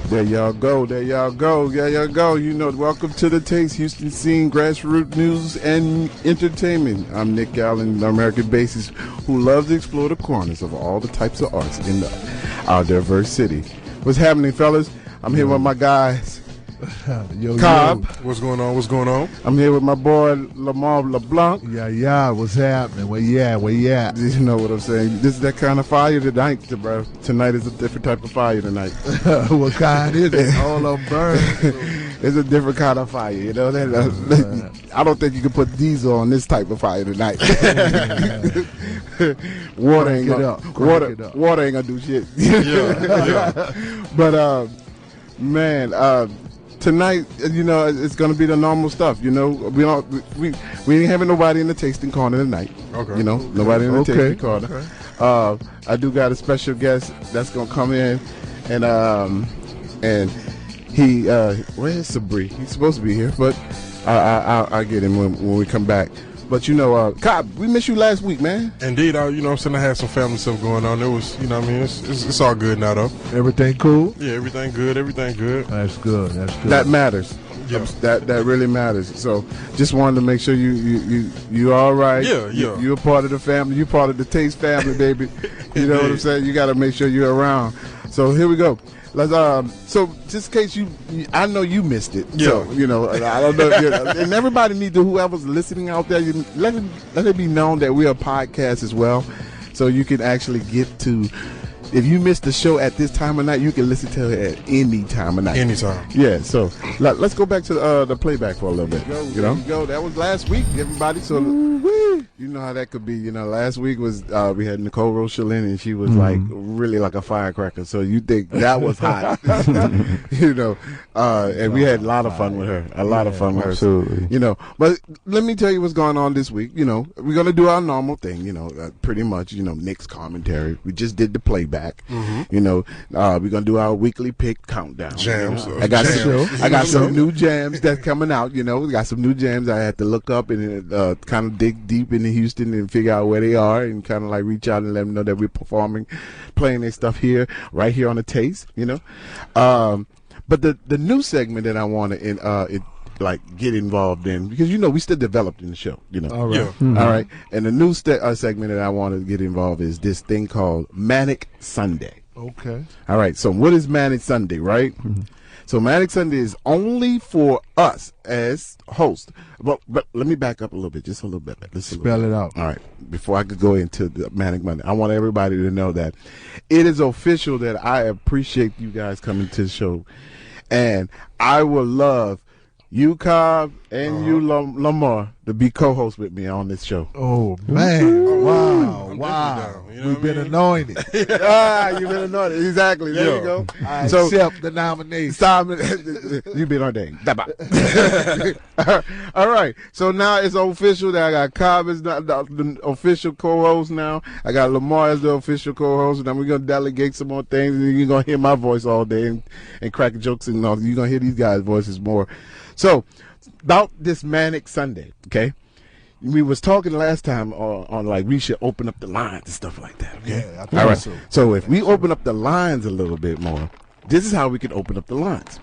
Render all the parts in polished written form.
There y'all go. There y'all go. There y'all go. You know, welcome to the Taste, Houston Scene, grassroots news and entertainment. I'm Nic Allen, the American bassist who loves to explore the corners of all the types of arts in our diverse city. What's happening, fellas? I'm here with my guys. Cobb. What's going on? What's going on? I'm here with my boy Lumar LaBlanc. Yeah. What's happening? Where you at? You know what I'm saying? This is that kind of fire tonight, bro. Tonight is a different type of fire tonight. What kind is it? All of them burn. It's a different kind of fire, you know. I don't think you can put diesel on this type of fire tonight. Water ain't gonna do shit. Yeah. But man, tonight, you know, it's gonna be the normal stuff. You know, we ain't having nobody in the tasting corner tonight. Okay. You know, nobody in the tasting corner. Okay. I do got a special guest that's gonna come in, and he where's Sabri? He's supposed to be here, but I'll get him when we come back. But you know, Cobb, we missed you last week, man. Indeed, you know what I'm saying, I had some family stuff going on. It was, you know what I mean, it's all good now, though. Everything cool? Yeah, everything good. That's good. That matters. Yeah. That really matters. So just wanted to make sure you all right. Yeah. You're a part of the family. You're part of the Taste family, baby. You know what I'm saying? You got to make sure you're around. So here we go. Let's so just in case I know you missed it. Yeah. So, you know, I don't know. And everybody needs to, whoever's listening out there, let it be known that we're a podcast as well. So you can actually get to, if you missed the show at this time of night, you can listen to it at any time of night. Anytime. Yeah. So let's go back to the playback for a little bit. Go. That was last week, everybody. So you know how that could be. You know, last week was we had Nicole Rochelle in, and she was like really like a firecracker. So you think that was hot, you know? And we had a lot of fun with her. Absolutely. You know, but let me tell you what's going on this week. You know, we're gonna do our normal thing. You know, pretty much. You know, Nick's commentary. We just did the playback. You know, we're gonna do our weekly pick countdown. Jams. You know? I got some new jams that's coming out. You know, we got some new jams. I had to look up and kind of dig deep into Houston and figure out where they are and kind of like reach out and let them know that we're playing their stuff here, right here on the Taste. You know, but the new segment that I want to like get involved in, because you know we still developing the show. You know, all right, all right. And the new segment that I want to get involved is this thing called Manic Sunday. Okay. All right. So what is Manic Sunday, right? So Manic Sunday is only for us as hosts. But let me back up a little bit, just a little bit. Spell it out. All right. Before I could go into the Manic Monday, I want everybody to know that it is official that I appreciate you guys coming to the show. And I would love you, Cobb, and you, Lumar, to be co-host with me on this show. Oh, man. Wow. We've been anointed. You've been anointed. Exactly. There you go. I accept the nomination. You've been ordained. All right. So now it's official that I got Cobb as the official co-host now. I got Lumar as the official co-host. And then we're going to delegate some more things. And you're going to hear my voice all day and crack jokes and all. You're going to hear these guys' voices more. So, about this Manic Sunday, okay? We was talking last time on like we should open up the lines and stuff like that, okay? Yeah, I think all right. so. So if we open up the lines a little bit more, this is how we can open up the lines.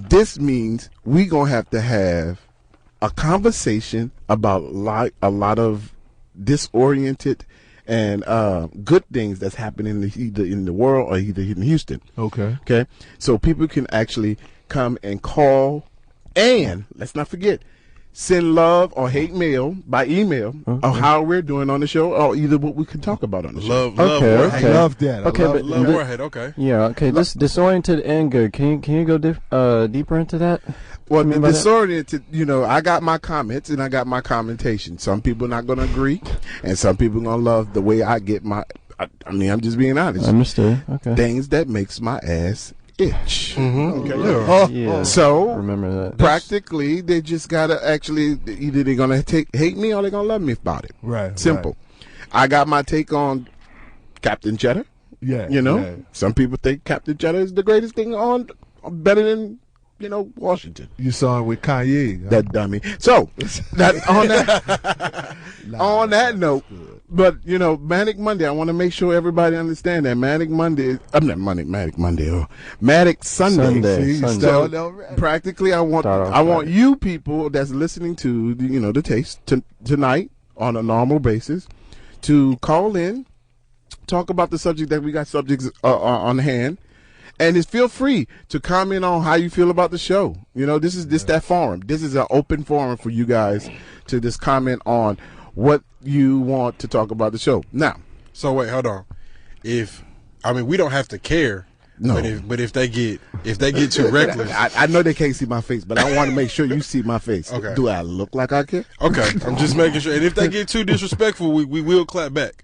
This means we going to have a conversation about a lot of disoriented and good things that's happening either in the world or either in Houston. Okay. Okay? So people can actually come and call. And let's not forget, send love or hate mail by email of how we're doing on the show, or either what we can talk about on the show. Love or hate. I love that. Love or hate. Okay. Yeah. Okay. This disoriented and good. Can you go deeper into that? Well, the disoriented, you know, I got my comments and I got my commentation. Some people not going to agree, and some people going to love the way I get my. I mean, I'm just being honest. Understood. Okay. Things that makes my ass itch. Okay. Yeah. So remember that. Practically, they just gotta actually either they're gonna hate me or they're gonna love me about it. Right. Simple. Right. I got my take on Captain Cheddar. Yeah. You know, some people think Captain Cheddar is the greatest thing on, better than Washington. You saw him with Kanye. Huh? That dummy. So on that note, but Manic Monday. I want to make sure everybody understand that Manic Monday. I'm not Manic Monday. Or Manic Sunday. Sunday. Practically, I want you people that's listening to the taste tonight on a normal basis to call in, talk about the subject that we got subjects on hand. And feel free to comment on how you feel about the show. This is that forum. This is an open forum for you guys to just comment on what you want to talk about the show. Now, so wait, hold on. We don't have to care. No. But if they get too reckless, I know they can't see my face, but I want to make sure you see my face. Okay. Do I look like I care? Okay, I'm just making sure. And if they get too disrespectful, we will clap back.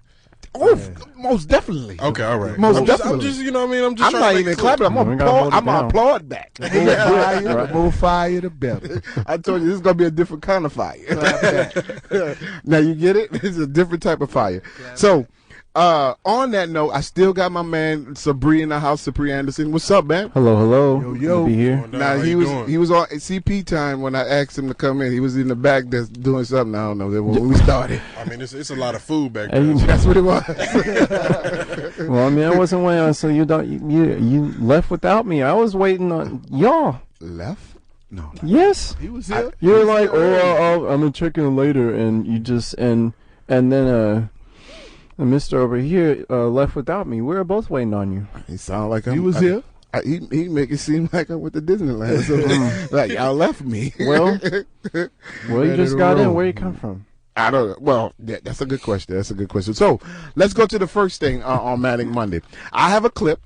Oh, most definitely. Okay, all right. Most definitely. I'm just I'm not even clapping. I'm gonna applaud back. The more fire, the better. I told you this is gonna be a different kind of fire. Now you get it? It's a different type of fire. So, on that note, I still got my man Sabri in the house. Sabri Anderson, what's up, man? Hello. Yo. Be here. Now he was on CP time when I asked him to come in. He was in the back that's doing something. I don't know when we started. It's a lot of food back there. That's what it was. Well, I wasn't waiting, so you left without me. I was waiting on y'all. Left? No. Yes. He was here. You were like, I'm gonna check in later, and you just and then the mister over here left without me. We were both waiting on you. He sounded like he was here. He make it seem like I went to Disneyland. So like y'all left me. Well, you just got in. Where you come from? I don't know. Well, that's a good question. So let's go to the first thing on Manic Monday. I have a clip.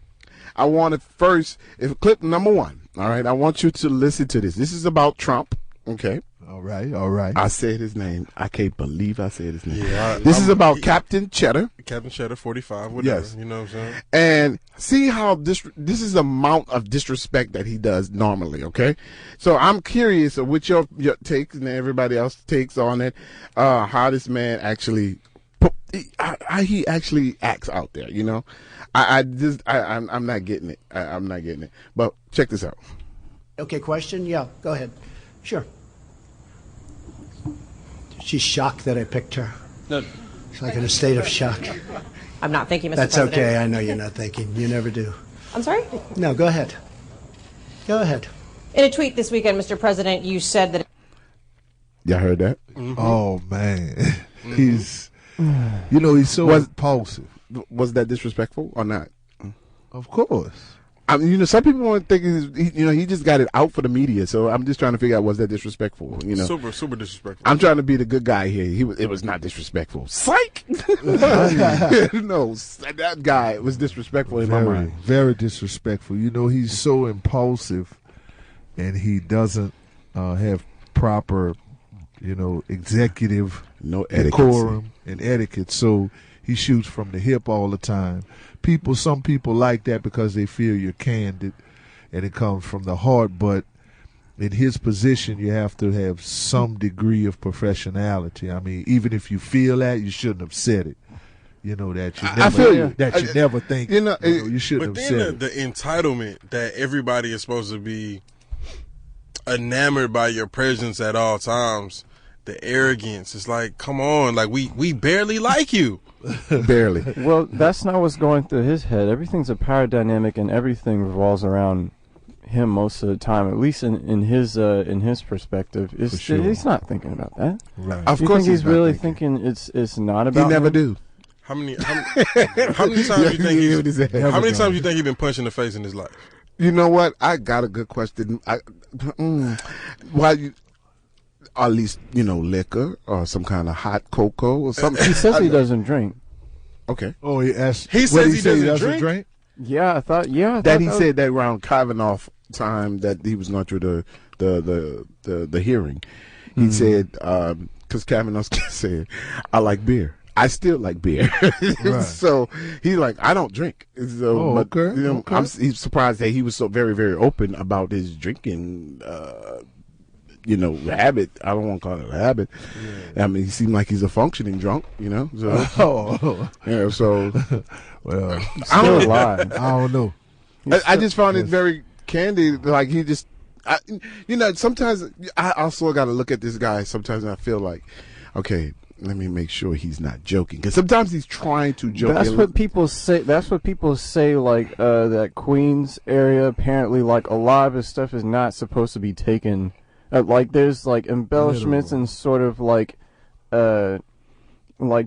I want to first, clip number 1. All right. I want you to listen to this. This is about Trump. Okay. All right. I said his name. I can't believe I said his name. Yeah, this is about Captain Cheddar. Captain Cheddar 45, whatever. Yes. You know what I'm saying? And see how this is the amount of disrespect that he does normally, okay? So I'm curious of what your takes and everybody else takes on it, how this man actually, how he actually acts out there, I'm not getting it. I'm not getting it. But check this out. Okay, question? Yeah, go ahead. Sure. She's shocked that I picked her. No. She's like in a state of shock. I'm not thinking, Mr. That's President. okay. I know you're not thinking. You never do. I'm sorry? No, go ahead. Go ahead. In a tweet this weekend, Mr. President, you said that... Y'all heard that? Mm-hmm. Oh, man. He's so impulsive. Was that disrespectful or not? Of course. I mean, some people want to think he just got it out for the media. So I'm just trying to figure out, was that disrespectful? Super disrespectful. I'm trying to be the good guy here. It was not disrespectful. Psych. No, that guy was disrespectful in my mind. Very disrespectful. He's so impulsive, and he doesn't have proper, executive decorum and etiquette. So he shoots from the hip all the time. Some people like that because they feel you're candid and it comes from the heart, but in his position you have to have some degree of professionality. I mean, even if you feel that, you shouldn't have said it. That you never, I feel you. That you never think you shouldn't have said it. But then the entitlement that everybody is supposed to be enamored by your presence at all times, the arrogance, it's like, come on, like we barely like you. Barely. Well, that's not what's going through his head. Everything's a power dynamic, and everything revolves around him most of the time. At least in his perspective, he's not thinking about that. Right. Of course, he's really thinking it's not about. He never him? do. How many times you think how many times you think he's been punched in the face in his life? You know what? I got a good question. Why you? At least, liquor or some kind of hot cocoa or something. He says he doesn't drink. Okay. Oh, he says he doesn't drink? Yeah, I thought. Yeah, that he said that around Kavanaugh time that he was going through the hearing. He said because Kavanaugh said, "I like beer. I still like beer." Right. So he's like, "I don't drink." So, okay. He's surprised that he was so very, very open about his drinking. Habit. I don't want to call it a habit. Yeah. I mean, he seemed like he's a functioning drunk, So, yeah. So, well, I don't alive. I don't know. I just found it very candid. Like he just, sometimes I also got to look at this guy. Sometimes I feel like, okay, let me make sure he's not joking, because sometimes he's trying to joke. That's what people say. That's what people say. Like that Queens area, apparently, like a lot of his stuff is not supposed to be taken. Like there's like embellishments and sort of like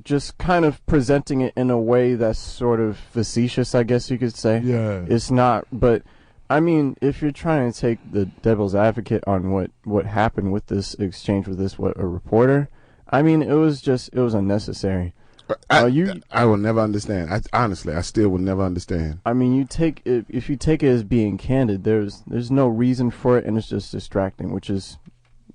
just kind of presenting it in a way that's sort of facetious, I guess you could say. Yeah. It's not, but I mean, if you're trying to take the devil's advocate on what happened with this exchange with a reporter, I mean, it was unnecessary. I will never understand. Honestly, I still will never understand. I mean, if you take it as being candid, there's no reason for it, and it's just distracting, which is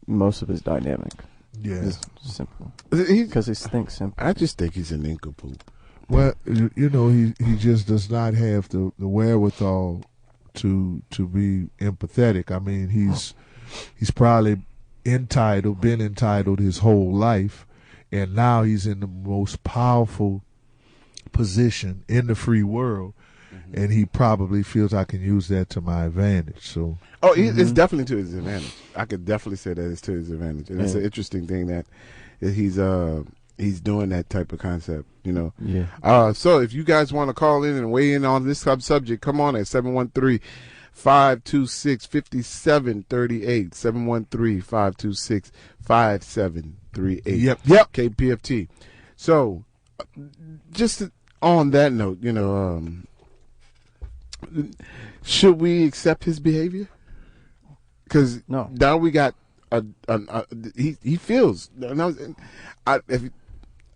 most of his dynamic. Yeah, it's simple because he thinks simple. I just think he's an nincompoop. Well, he just does not have the wherewithal to be empathetic. I mean, he's probably been entitled his whole life, and now he's in the most powerful position in the free world, and he probably feels I can use that to my advantage. So, it's definitely to his advantage. I could definitely say that it's to his advantage, and it's an interesting thing that he's doing that type of concept. Yeah. So if you guys want to call in and weigh in on this subject, come on at 713. 526-5738 713-526-5738. Yep. KPFT. So, just on that note, should we accept his behavior? Because now we got he feels. I'm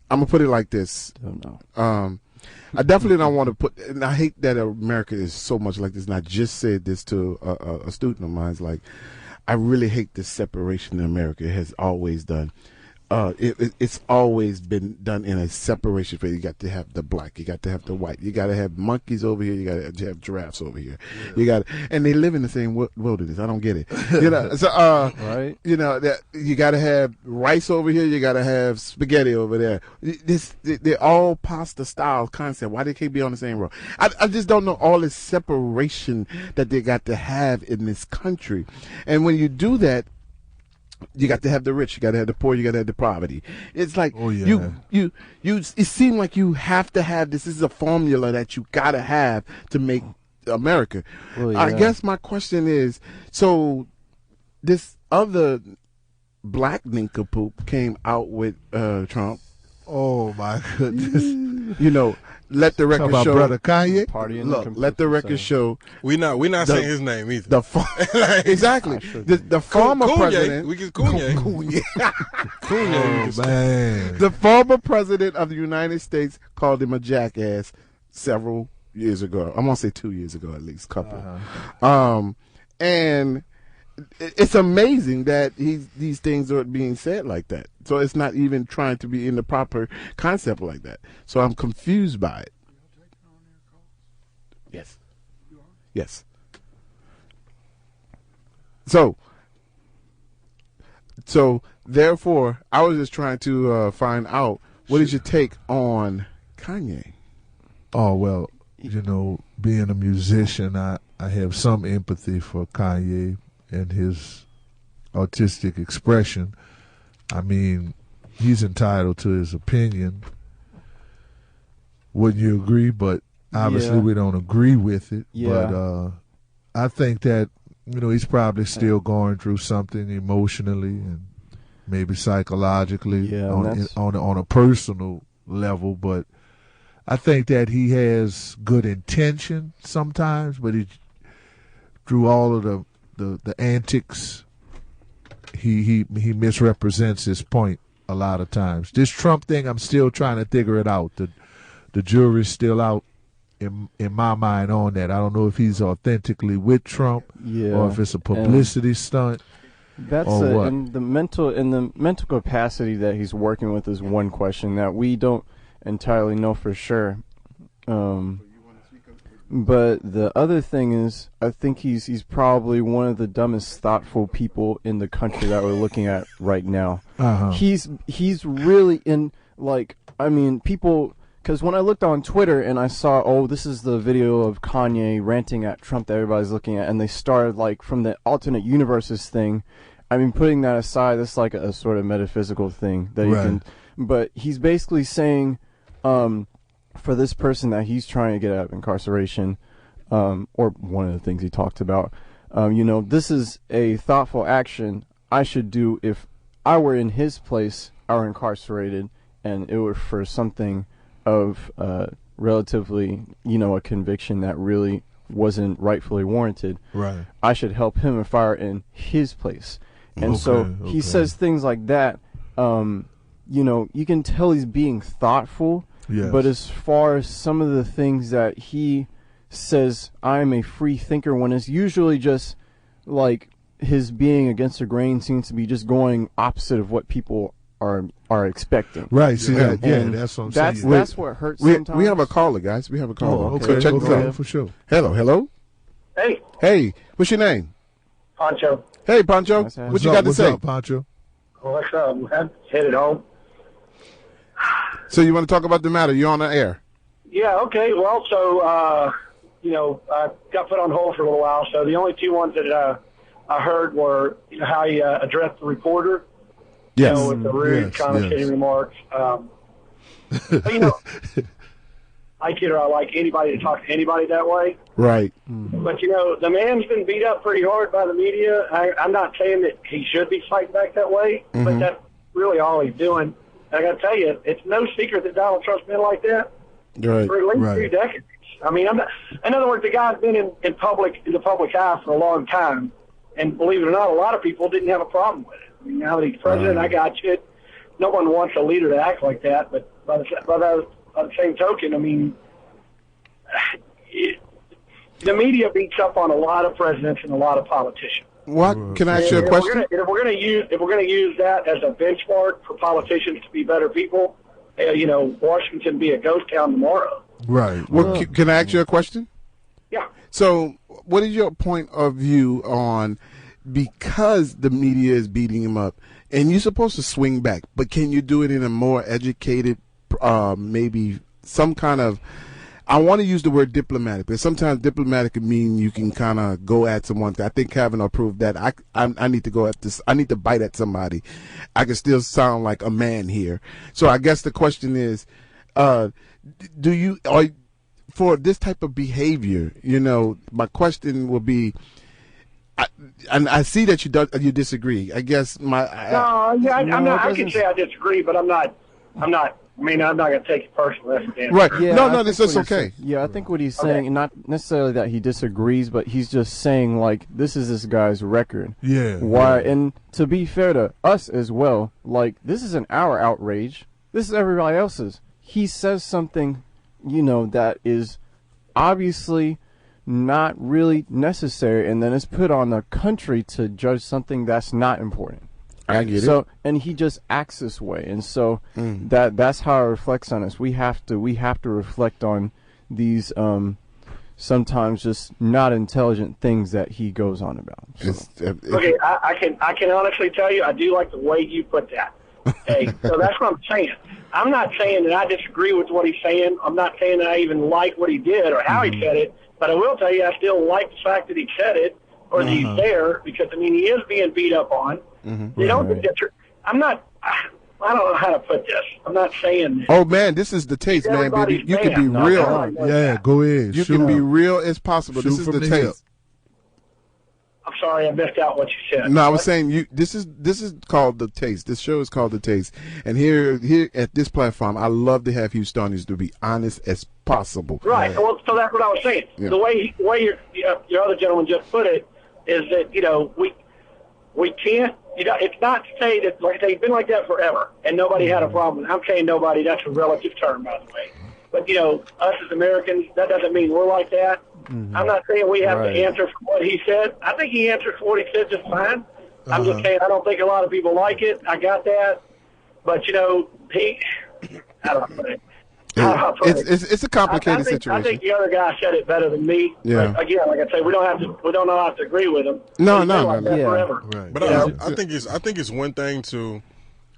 gonna put it like this. Don't know. I definitely don't want to and I hate that America is so much like this. And I just said this to a student of mine. It's like, I really hate this separation that America has always done. It's always been done in a separation phase. You got to have the black, you got to have the white, you got to have monkeys over here, you got to have giraffes over here. Yeah. And they live in the same wilderness. I don't get it. So right? That you got to have rice over here, you got to have spaghetti over there. They're all pasta style concept. Why they can't be on the same road? I just don't know all this separation that they got to have in this country. And when you do that, you got to have the rich, you got to have the poor, you got to have the poverty. It's like it seems like you have to have this. This is a formula that you got to have to make America. Well, yeah. I guess my question is, so this other black nincompoop came out with Trump. Oh my goodness! Let the record show. Brother Kanye. Look, let the record show. We not saying his name either. Exactly. The former president. We get Kanye. Oh man. The former president of the United States called him a jackass several years ago. I'm gonna say 2 years ago at least, couple. And it's amazing that these things are being said like that. So it's not even trying to be in the proper concept like that. So I'm confused by it. Yes. So therefore, I was just trying to find out, what is your take on Kanye? Oh, well, being a musician, I have some empathy for Kanye and his artistic expression. I mean, he's entitled to his opinion. Wouldn't you agree? But obviously we don't agree with it. Yeah. But I think that, he's probably still going through something emotionally and maybe psychologically on a personal level. But I think that he has good intention sometimes, but through all of the antics, he misrepresents his point a lot of times. This Trump thing, I'm still trying to figure it out. The jury's still out in my mind on that. I don't know if he's authentically with Trump or if it's a publicity stunt. That's and the mental capacity that he's working with is one question that we don't entirely know for sure. But the other thing is, I think he's probably one of the dumbest thoughtful people in the country that we're looking at right now. He's really in, like, I mean, people because when I looked on Twitter and I saw, oh, this is the video of Kanye ranting at Trump that everybody's looking at, and they started like from the alternate universes thing. I mean, putting that aside, that's like a sort of metaphysical thing that you can. But he's basically saying, for this person that he's trying to get out of incarceration, or one of the things he talked about, this is a thoughtful action I should do if I were in his place, or incarcerated, and it were for something of relatively, a conviction that really wasn't rightfully warranted. Right. I should help him if I were in his place. And so he says things like that. You can tell he's being thoughtful. Yes. But as far as some of the things that he says, I'm a free thinker, when it's usually just like his being against the grain seems to be just going opposite of what people are expecting. Right. See that? Yeah, that's what I'm saying. That's what hurts sometimes. We have a caller, guys. We have a caller. Oh, okay. So check this out. For sure. Hello. Hey. Hey, what's your name? Pancho. Hey, Pancho. What you got to say? What's up, Pancho? What's up? I'm headed home. So you want to talk about the matter? You're on the air. Yeah, okay. Well, so, I got put on hold for a little while. So the only two ones that I heard were how he addressed the reporter. Yes. With the rude, condescending remarks. I kid or I like anybody to talk to anybody that way. Right. But, the man's been beat up pretty hard by the media. I'm not saying that he should be fighting back that way, but that's really all he's doing. And I got to tell you, it's no secret that Donald Trump's been like that for at least 2 decades. I mean, in other words, the guy's been in the public eye for a long time. And believe it or not, a lot of people didn't have a problem with it. I mean, now that he's president, I got you. No one wants a leader to act like that. But by the same token, I mean, the media beats up on a lot of presidents and a lot of politicians. What? Can I ask you a question? If we're going to use that as a benchmark for politicians to be better people, Washington be a ghost town tomorrow. Right. Well, can I ask you a question? Yeah. So, what is your point of view on, because the media is beating him up, and you're supposed to swing back, but can you do it in a more educated, maybe some kind of, I want to use the word diplomatic, but sometimes diplomatic can mean you can kind of go at someone. I think Kavanaugh proved that I need to go at this. I need to bite at somebody. I can still sound like a man here. So I guess the question is, for this type of behavior, my question will be, I see that you disagree. I guess I'm not. I can say I disagree, but I'm not. I mean, I'm not going to take it personally. Right. Yeah, no, this is okay. Yeah, I think what he's saying, not necessarily that he disagrees, but he's just saying, like, this is this guy's record. Yeah. Why? Yeah. And to be fair to us as well, like, this isn't our outrage. This is everybody else's. He says something, that is obviously not really necessary, and then it's put on the country to judge something that's not important. I get it. And he just acts this way, and so that's how it reflects on us. We have to reflect on these sometimes just not intelligent things that he goes on about. So. Okay, I can honestly tell you, I do like the way you put that. Okay, so that's what I'm saying. I'm not saying that I disagree with what he's saying. I'm not saying that I even like what he did or how he said it, but I will tell you I still like the fact that he said it or that he's there, because, I mean, he is being beat up on. They don't think that's true. I don't know how to put this. I'm not saying that. Oh, man, this is the taste, man, baby. You can be real. Yeah, go ahead. You can be real as possible. This is the taste. I'm sorry, I missed out what you said. No, I was saying this is called The Taste. This show is called The Taste. And here at this platform, I love to have Houstonians to be honest as possible. Right. Well, so that's what I was saying. Yeah. The way your other gentleman just put it is that, we can't, it's not to say that, like I say, it's been like that forever, and nobody had a problem. I'm saying nobody, that's a relative term, by the way. But, us as Americans, that doesn't mean we're like that. I'm not saying we have to answer for what he said. I think he answered for what he said just fine. I'm just saying I don't think a lot of people like it. I got that. But, I don't know. It's a complicated situation. I think the other guy said it better than me. Yeah. But again, like I say, we don't have to agree with him. No. Forever. Right. But I think it's one thing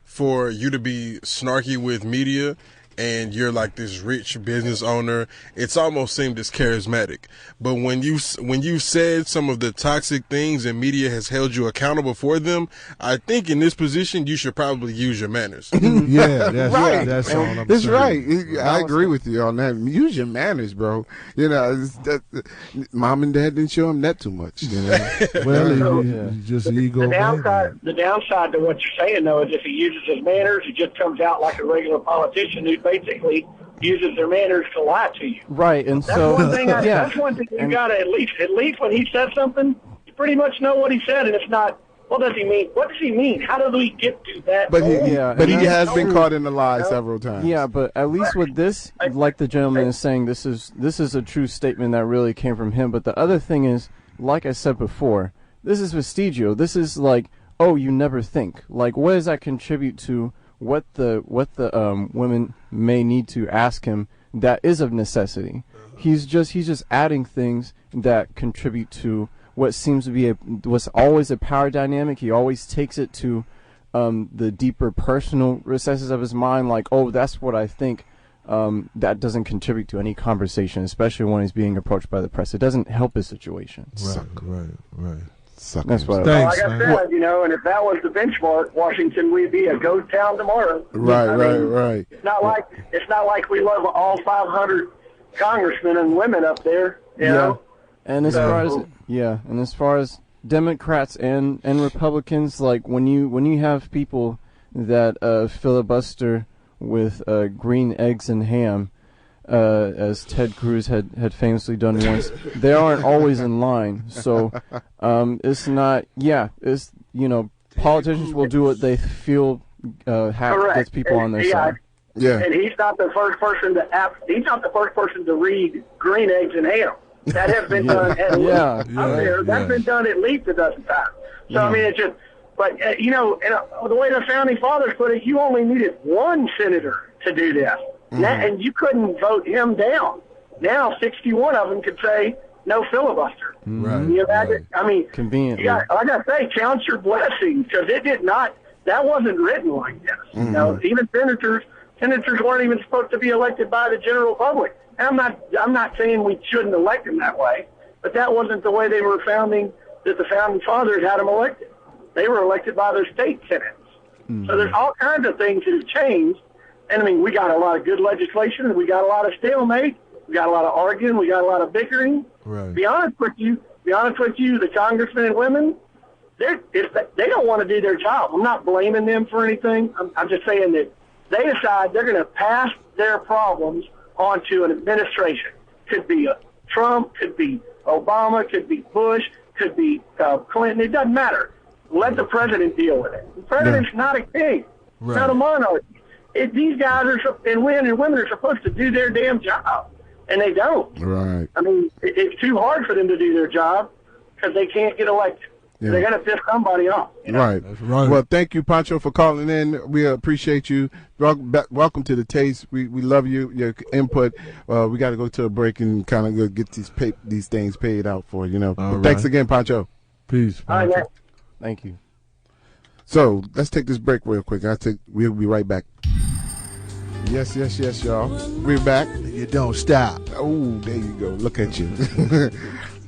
for you to be snarky with media and you're like this rich business owner, it's almost seemed as charismatic. But when you said some of the toxic things and media has held you accountable for them, I think in this position you should probably use your manners. Yeah, that's Right. That's all I'm That's saying. right. I agree with you on that. Use your manners, bro. You know, mom and dad didn't show him that too much. You know? Well, he's just an ego man. The downside to what you're saying, though, is if he uses his manners, he just comes out like a regular politician who basically uses their manners to lie to you. Right, and That's so one thing. That's one thing you got to at least when he says something, you pretty much know what he said, and it's not. What does he mean? What does he mean? How do we get to that? But he has been No. caught in the lie several times. Yeah, but at least with this, like the gentleman is saying, this is a true statement that really came from him. But the other thing is, like I said before, this is vestigio. This is like, oh, you never think. Like, what does that contribute to what the women may need to ask him that is of necessity? He's just adding things that contribute to what seems to be what's always a power dynamic. He always takes it to the deeper personal recesses of his mind, like, oh, that's what I think. That doesn't contribute to any conversation, especially when he's being approached by the press. It doesn't help his situation. Right. That's what. Thanks, like I man. said, and if that was the benchmark, Washington would be a ghost town tomorrow. Right. It's not like we love all 500 congressmen and women up there. You know. And as far as Democrats and Republicans, like when you have people that filibuster with green eggs and ham, as Ted Cruz had famously done once, they aren't always in line. So it's not. Yeah, it's politicians will do what they feel gets people on their side. Yeah. And he's not the first person to read green eggs and ham. That has been done at least up there. That's been done at least a dozen times. So I mean, it's just. But the way the founding fathers put it, you only needed one senator to do this, and you couldn't vote him down. Now 61 of them could say no filibuster. Right. I mean, convenient. Yeah, like I say, count your blessings, because it did not. That wasn't written like this. Even senators weren't even supposed to be elected by the general public. And I'm not saying we shouldn't elect them that way, but that wasn't the way they were that the founding fathers had them elected. They were elected by their state senates. So there's all kinds of things that have changed. And I mean, we got a lot of good legislation, and we got a lot of stalemate. We got a lot of arguing. We got a lot of bickering. Right. To be honest with you, the congressmen and women, they don't want to do their job. I'm not blaming them for anything. I'm just saying that they decide they're going to pass their problems onto an administration. Could be Trump, could be Obama, could be Bush, could be Clinton. It doesn't matter. Let the president deal with it. The president's not a king. It's not a monarchy. These guys and women are supposed to do their damn job, and they don't. Right. I mean, it's too hard for them to do their job because they can't get elected. Yeah. They're going to piss somebody off. Right. That's right. Well, thank you, Pancho, for calling in. We appreciate you. Welcome to the Taste. We love your input. We got to go to a break and kind of go get these things paid out for, But thanks again, Pancho. Peace. All right, man. Thank you. So let's take this break real quick. We'll be right back. Yes, y'all. We're back. You don't stop. Oh, there you go. Look at you.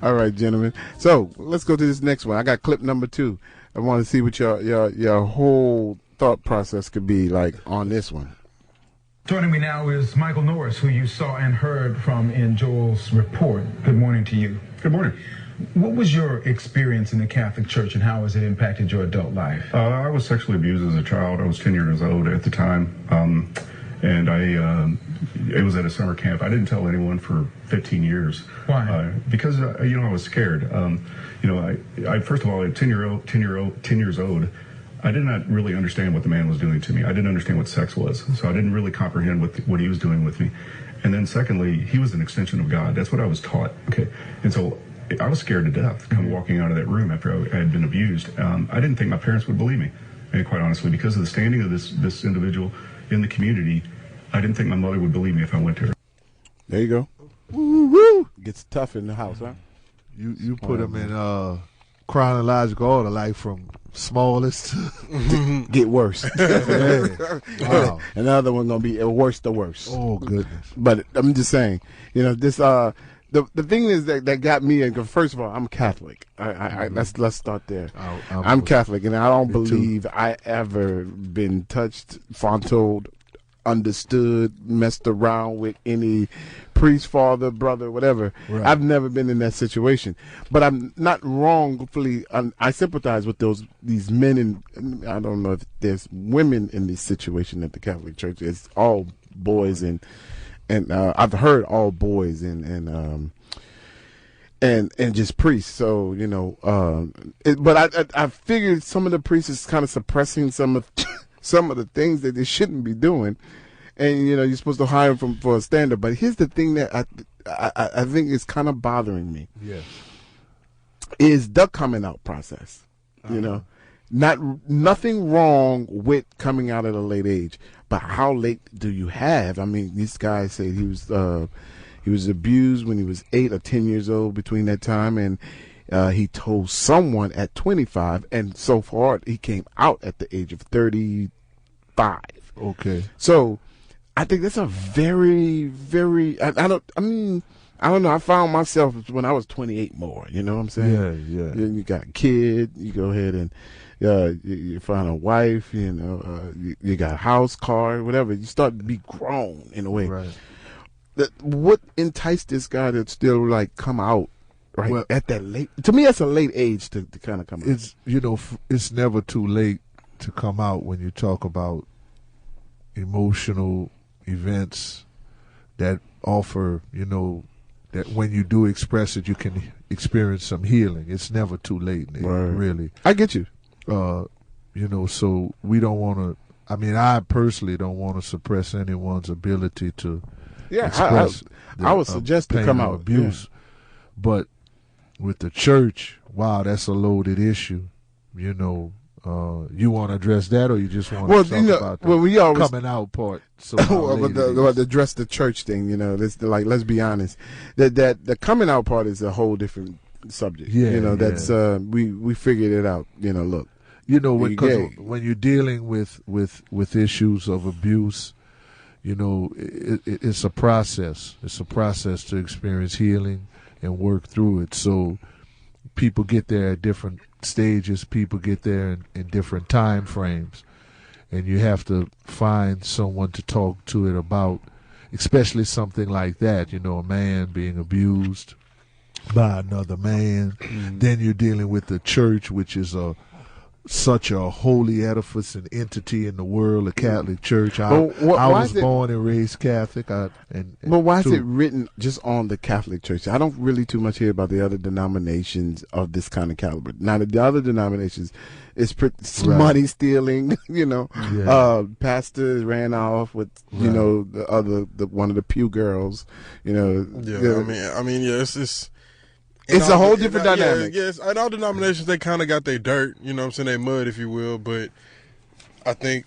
All right, gentlemen. So let's go to this next one. I got clip number 2. I want to see what your whole thought process could be like on this one. Joining me now is Michael Norris, who you saw and heard from in Joel's report. Good morning to you. Good morning. What was your experience in the Catholic Church, and how has it impacted your adult life? I was sexually abused as a child. I was 10 years old at the time. And it was at a summer camp. I didn't tell anyone for 15 years. Why? Because I was scared. I first of all, at 10 years old, I did not really understand what the man was doing to me. I didn't understand what sex was, so I didn't really comprehend what he was doing with me. And then secondly, he was an extension of God. That's what I was taught. Okay, and so I was scared to death come walking out of that room after I had been abused. I didn't think my parents would believe me, and quite honestly, because of the standing of this individual in the community, I didn't think my mother would believe me if I went to her. There you go. Woo-woo. Gets tough in the house, huh? You put him in chronological order, like from smallest to get worse. Yeah. Wow. And the other one gonna be worse to worse. Oh goodness. But I'm just saying, this the thing is that got me. And first of all, I'm Catholic. Let's start there. I'm Catholic, and I don't believe I ever been touched, fondled, understood, messed around with any priest, father, brother, whatever. Right. I've never been in that situation, but I'm not wrongfully. I sympathize with these men, and I don't know if there's women in this situation at the Catholic Church. It's all boys, and I've heard all boys and just priests. So but I figured some of the priests is kind of suppressing some of the things that they shouldn't be doing. And you're supposed to hire them for a standard. But here's the thing that I think is kind of bothering me. Yes. Is the coming out process. Nothing wrong with coming out at a late age, but how late do you have? I mean, these guys say he was abused when he was 8 or 10 years old between that time, and he told someone at 25, and so far he came out at the age of 35. Okay. So I think that's a very, very. I don't know. I found myself when I was 28 more. You know what I'm saying? Yeah. You got a kid. You go ahead and you find a wife. You got a house, car, whatever. You start to be grown in a way. Right. What enticed this guy to still come out at that late? To me, that's a late age to kind of come out. It's it's never too late to come out when you talk about emotional events that offer, that when you do express it, you can experience some healing. It's never too late, really. I get you. So we don't want to. I personally don't want to suppress anyone's ability to express. I would suggest to come out. Abuse, but with the church, wow, that's a loaded issue. You want to address that, or you just want to talk about the coming out part? So address the church thing. Let's be honest. That the coming out part is a whole different subject. That's we figured it out. Look. When you're dealing with issues of abuse, it's a process. It's a process to experience healing and work through it. So people get there at different stages. People get there in different time frames, and you have to find someone to talk to it about, especially something like that. A man being abused by another man. Mm-hmm. Then you're dealing with the church, which is such a holy edifice and entity in the world, the Catholic Church. I was born and raised Catholic. But why is it written just on the Catholic Church? I don't really too much hear about the other denominations of this kind of caliber. Now, the other denominations is money stealing. Pastor ran off with the one of the pew girls. It's a whole different dynamic. Yes, and all denominations, they kind of got their dirt, they mud, if you will. But I think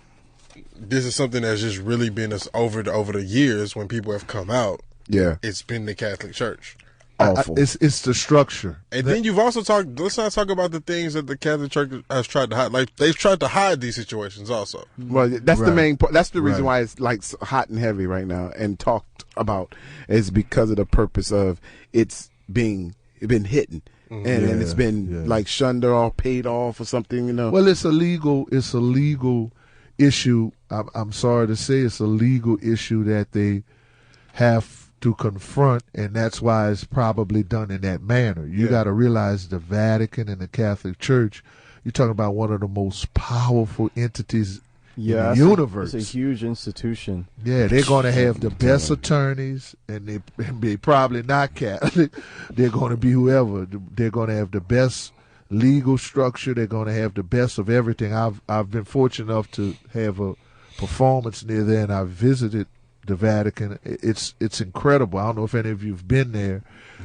this is something that's just really been over the years when people have come out. Yeah. It's been the Catholic Church. Awful. It's the structure. And then you've also let's not talk about the things that the Catholic Church has tried to hide. Like, they've tried to hide these situations also. Well, that's the main part. That's the reason why it's hot and heavy right now and talked about, is because of the purpose of it's been hidden, and it's been shunned or paid off or something. Well, it's a legal issue. I'm sorry to say, it's a legal issue that they have to confront, and that's why it's probably done in that manner. You got to realize the Vatican and the Catholic Church, you're talking about one of the most powerful entities in the universe. It's a huge institution. Yeah, they're going to have the best attorneys, and they probably not Catholic. They're going to be whoever. They're going to have the best legal structure. They're going to have the best of everything. I've been fortunate enough to have a performance near there, and I've visited the Vatican. It's incredible. I don't know if any of you've been there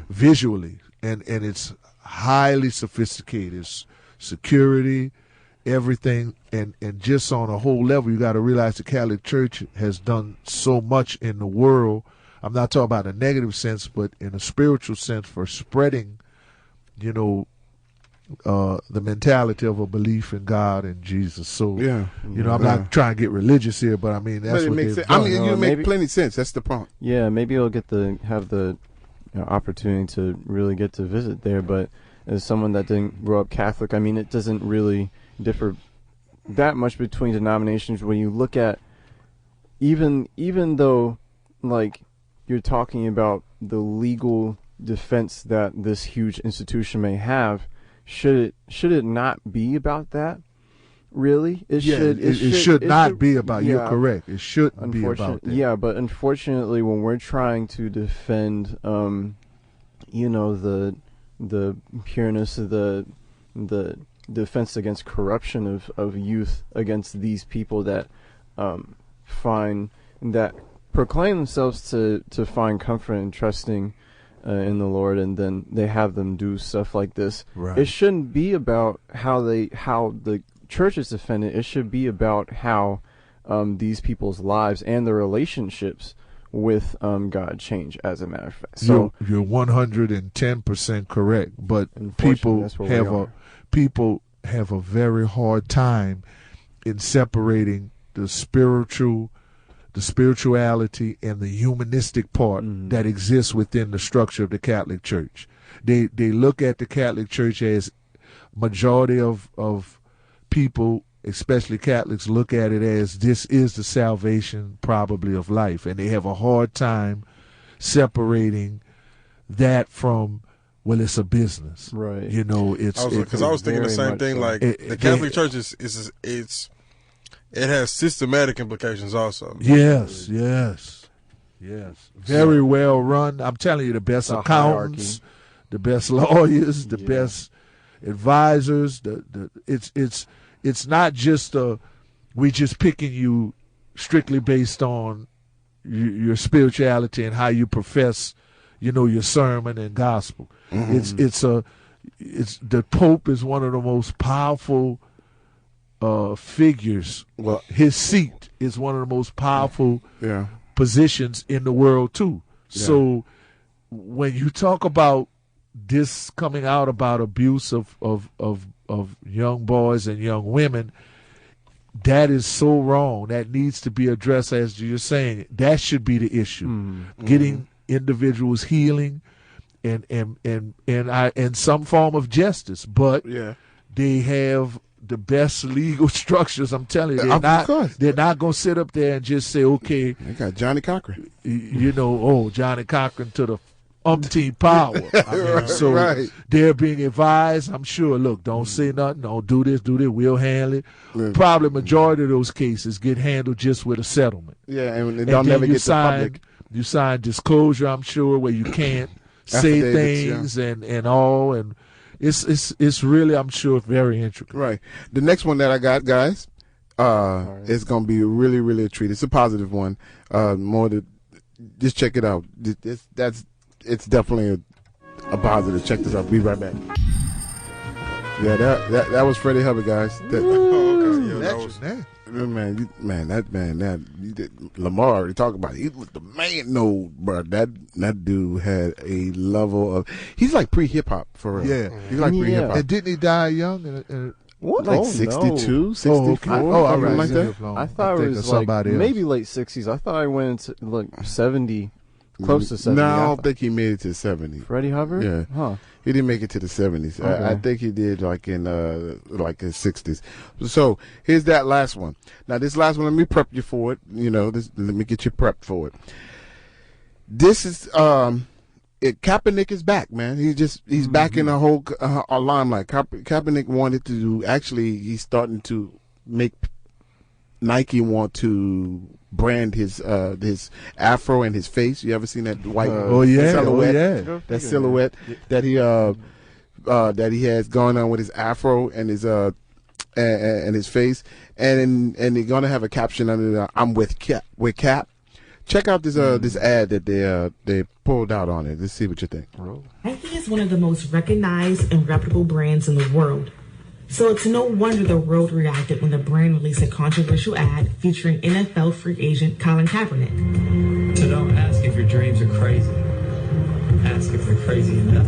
visually, and it's highly sophisticated. It's security, everything, and just on a whole level, you got to realize the Catholic Church has done so much in the world. I'm not talking about a negative sense, but in a spiritual sense, for spreading, the mentality of a belief in God and Jesus. So, Yeah. you know, I'm not trying to get religious here, but I mean, that's But it what makes they've sense. I done. mean, you make maybe- plenty sense. That's the point. Yeah, maybe I'll have the opportunity to really get to visit there. But as someone that didn't grow up Catholic, I mean, it doesn't really differ that much between denominations. When you look at even though, like, you're talking about the legal defense that this huge institution may have, should it not be about that? Really, it should not be about. You're correct. It shouldn't be about that. Yeah, but unfortunately, when we're trying to defend, you know, the pureness of the defense against corruption of youth against these people that proclaim themselves to find comfort and trusting in the Lord, and then they have them do stuff like this. Right. It shouldn't be about how the church is defended. It should be about how these people's lives and their relationships with God change, as a matter of fact. So you're 110% correct, but Unfortunately, people have a very hard time in separating the spirituality and the humanistic part that exists within the structure of the Catholic Church. They look at the Catholic Church as majority of people, especially Catholics, look at it as this is the salvation probably of life, and they have a hard time separating that from, well, it's a business, right? You know, because I was thinking the same thing. Like the Catholic Church it has systematic implications also. Yes. Very well run. I'm telling you, the best accountants, the best lawyers, the best advisors. It's not just we just picking you strictly based on your spirituality and how you profess, you know, your sermon and gospel. Mm-hmm. It's the Pope is one of the most powerful figures. Well, his seat is one of the most powerful positions in the world too. Yeah. So when you talk about this coming out about abuse of young boys and young women, that is so wrong. That needs to be addressed, as you're saying. That should be the issue. Mm-hmm. Getting individuals healing and some form of justice. But they have the best legal structures. I'm telling you, they're not going to sit up there and just say, okay, they got Johnny Cochran. You know, Johnny Cochran to the umpteen power. They're being advised, I'm sure, look, don't say nothing, don't do this, we'll handle it. Probably majority of those cases get handled just with a settlement. Yeah, and they'll never get to public. You sign disclosure, I'm sure, where you can't say things and all, and it's really, I'm sure, very intricate. Right. The next one that I got, guys, is going to be really, really a treat. It's a positive one. Just check it out. It's definitely a positive. Check this out. Be right back. Yeah, that was Freddie Hubbard, guys. Lamar already talked about it. He was the man. No, bro, that dude had a level of. He's like pre-hip hop for real. Yeah, he's like pre-hip hop. And didn't he die young? What? Like 62, 64? All right. Like that? I thought it was like maybe late 60s. I thought I went into like 70. Close to 70. No, I don't think he made it to 70. Freddie Hubbard? Yeah. Huh. He didn't make it to the 70s. Okay. I think he did like in like his 60s. So here's that last one. Now this last one, let me prep you for it. You know, let me get you prepped for it. This is Kaepernick is back, man. He's back in the whole limelight. Kaepernick wanted to do. Actually, he's starting to make Nike want to brand his afro and his face. You ever seen that white silhouette? That silhouette that he has going on with his afro and his face, and they're gonna have a caption under the "I'm with Cap." Check out this ad that they pulled out on it. Let's see what you think. Nike is one of the most recognized and reputable brands in the world. So it's no wonder the world reacted when the brand released a controversial ad featuring NFL free agent Colin Kaepernick. So don't ask if your dreams are crazy. Ask if they're crazy enough.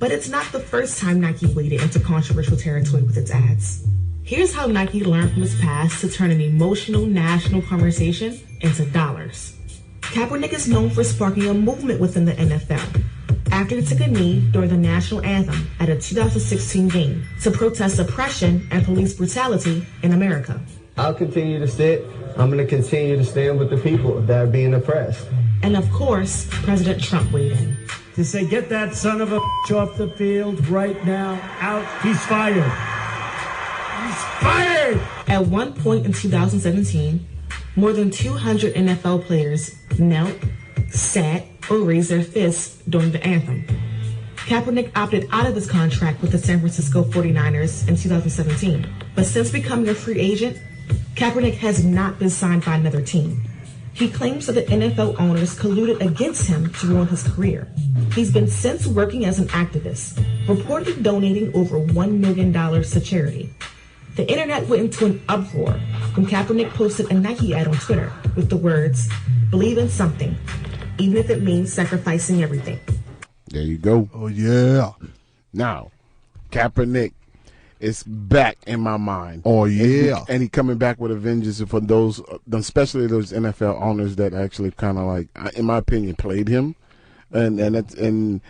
But it's not the first time Nike waded into controversial territory with its ads. Here's how Nike learned from its past to turn an emotional national conversation into dollars. Kaepernick is known for sparking a movement within the NFL after he took a knee during the national anthem at a 2016 game to protest oppression and police brutality in America. I'll continue to sit. I'm going to continue to stand with the people that are being oppressed. And of course, President Trump weighed in. To say, get that son of a off the field right now, out, he's fired. He's fired! At one point in 2017, more than 200 NFL players knelt, sat, or raised their fists during the anthem. Kaepernick opted out of his contract with the San Francisco 49ers in 2017. But since becoming a free agent, Kaepernick has not been signed by another team. He claims that the NFL owners colluded against him to ruin his career. He's been since working as an activist, reportedly donating over $1 million to charity. The internet went into an uproar when Kaepernick posted a Nike ad on Twitter with the words, "Believe in something, even if it means sacrificing everything." There you go. Oh, yeah. Now, Kaepernick is back in my mind. Oh, yeah. And he coming back with a vengeance for those, especially those NFL owners that actually kind of like, in my opinion, played him. And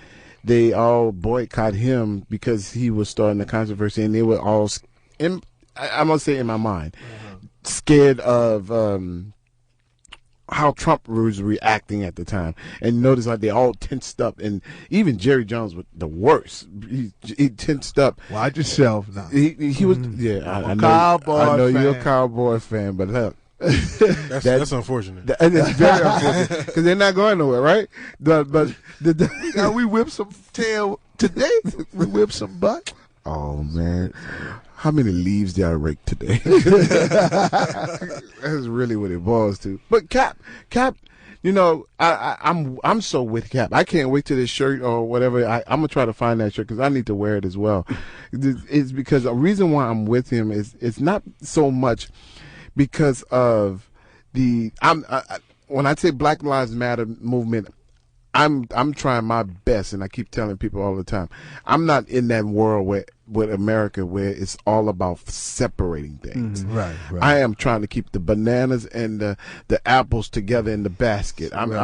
they all boycott him because he was starting the controversy, and they were all, I'm going to say in my mind, scared of how Trump was reacting at the time. And notice like they all tensed up, and even Jerry Jones was the worst. He tensed up. Watch yourself now. He was, yeah, I know you're a Cowboy fan, but look. That's unfortunate. And it's very unfortunate because they're not going nowhere, right? We whipped some tail today. We whipped some butt. Oh, man. How many leaves did I rake today? That's really what it boils to. But Cap, you know, I'm so with Cap. I can't wait till this shirt or whatever. I'm gonna try to find that shirt because I need to wear it as well. It's because the reason why I'm with him is it's not so much because of when I say Black Lives Matter movement. I'm trying my best, and I keep telling people all the time, I'm not in that world with America where it's all about separating things. Right. I am trying to keep the bananas and the apples together in the basket. When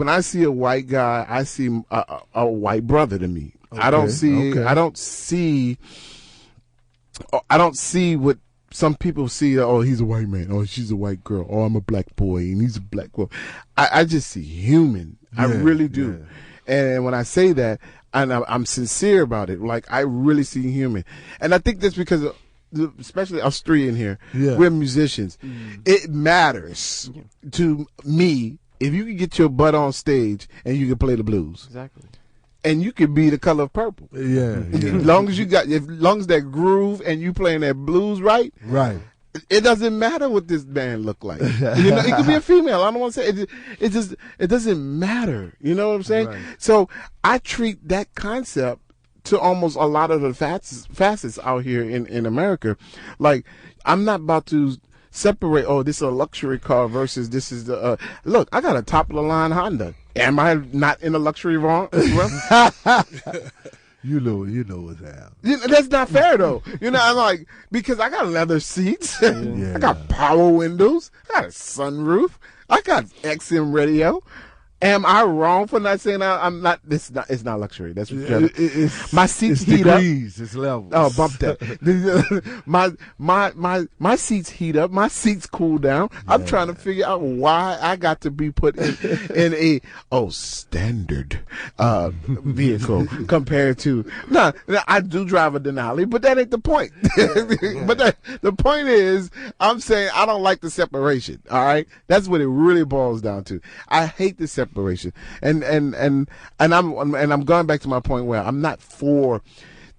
I see a white guy, I see a white brother to me. Okay, I don't see what some people see. Oh, he's a white man. Oh, she's a white girl. Oh, I'm a black boy and he's a black boy. I just see human. I really do. Yeah. And when I say that, and I'm sincere about it, like I really see human. And I think that's because especially us three in here, we're musicians. It matters to me if you can get your butt on stage and you can play the blues. Exactly. And you could be the color of purple. Yeah. As long as that groove and you playing that blues right. It doesn't matter what this band look like. It could be a female. I don't want to say it doesn't matter. You know what I'm saying? Right. So I treat that concept to almost a lot of the facets out here in America. Like, I'm not about to separate, this is a luxury car versus this is the look, I got a top of the line Honda. Am I not in a luxury wrong? You know what's happening. That's not fair though. I'm like, because I got leather seats, I got power windows, I got a sunroof, I got XM radio. Am I wrong for not saying I'm not? It's not luxury. That's my seats heat degrees, up. It's levels. Oh, bump that. my seats heat up. My seats cool down. Yeah. I'm trying to figure out why I got to be put in a standard vehicle compared to no. I do drive a Denali, but that ain't the point. But the point is, I'm saying I don't like the separation. All right, that's what it really boils down to. I hate the separation. And I'm going back to my point where I'm not for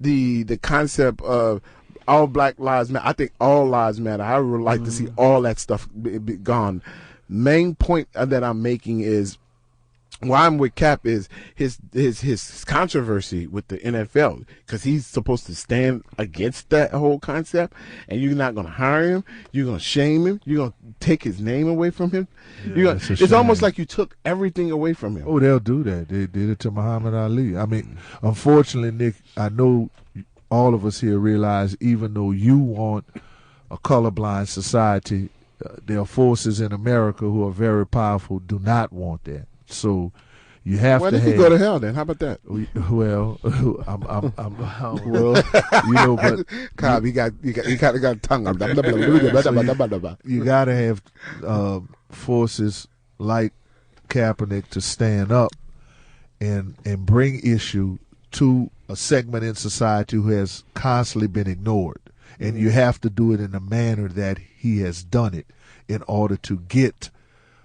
the concept of all Black Lives Matter. I think all lives matter. I would like to see all that stuff be gone. Main point that I'm making is why I'm with Cap is his controversy with the NFL, because he's supposed to stand against that whole concept, and you're not going to hire him. You're going to shame him. You're going to take his name away from him. Yeah, it's almost like you took everything away from him. Oh, they'll do that. They did it to Muhammad Ali. I mean, unfortunately, Nick, I know all of us here realize, even though you want a colorblind society, there are forces in America who are very powerful, do not want that. So you have to have. Well, you go to hell then. How about that? Well, but Cobb, you kind of got tongue. You got to have forces like Kaepernick to stand up and bring issue to a segment in society who has constantly been ignored. And you have to do it in the manner that he has done it in order to get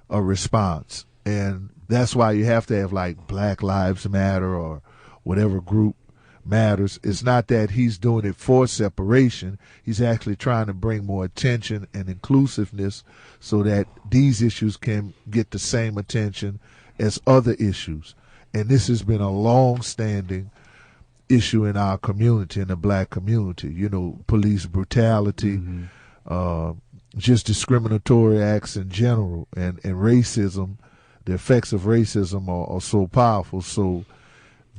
a response. And that's why you have to have like Black Lives Matter or whatever group matters. It's not that he's doing it for separation. He's actually trying to bring more attention and inclusiveness so that these issues can get the same attention as other issues. And this has been a long-standing issue in our community, in the black community. You know, police brutality, just discriminatory acts in general, and racism. The effects of racism are so powerful. So,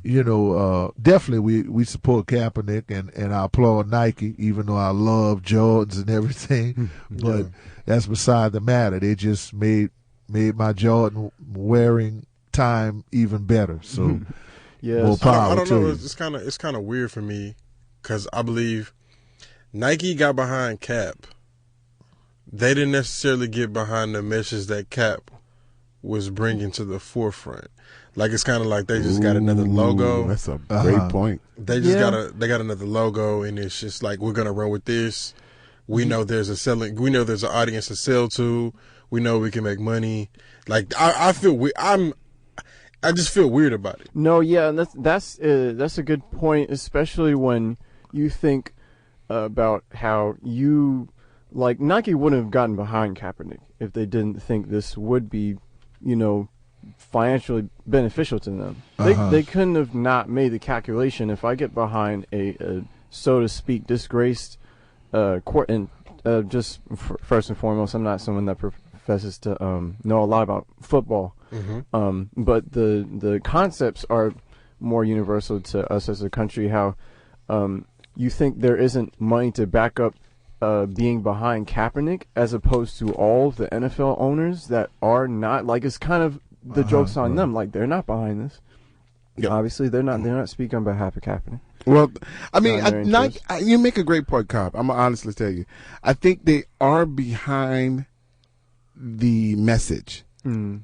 you know, definitely we support Kaepernick, and I applaud Nike, even though I love Jordans and everything. But that's beside the matter. They just made my Jordan wearing time even better. So more power. I don't know. It's kind of weird for me, because I believe Nike got behind Cap. They didn't necessarily get behind the message that Cap was bringing to the forefront. Like, it's kind of like they just got another logo. That's a great point. They just got another logo, and it's just like, we're gonna run with this. We know there's an audience to sell to. We know we can make money. Like, I feel weird. I just feel weird about it. No, yeah, and that's a good point, especially when you think about how like Nike wouldn't have gotten behind Kaepernick if they didn't think this would be, you know, financially beneficial to them. They couldn't have not made the calculation. If I get behind a so to speak disgraced court, and just first and foremost, I'm not someone that professes to know a lot about football, but the concepts are more universal to us as a country. How you think there isn't money to back up being behind Kaepernick, as opposed to all the NFL owners that are not. Like, it's kind of the joke's on them. Like, they're not behind this. Yep. Obviously, they're not speaking on behalf of Kaepernick. Well, I mean, you make a great point, Cobb. I'm gonna honestly tell you, I think they are behind the message. I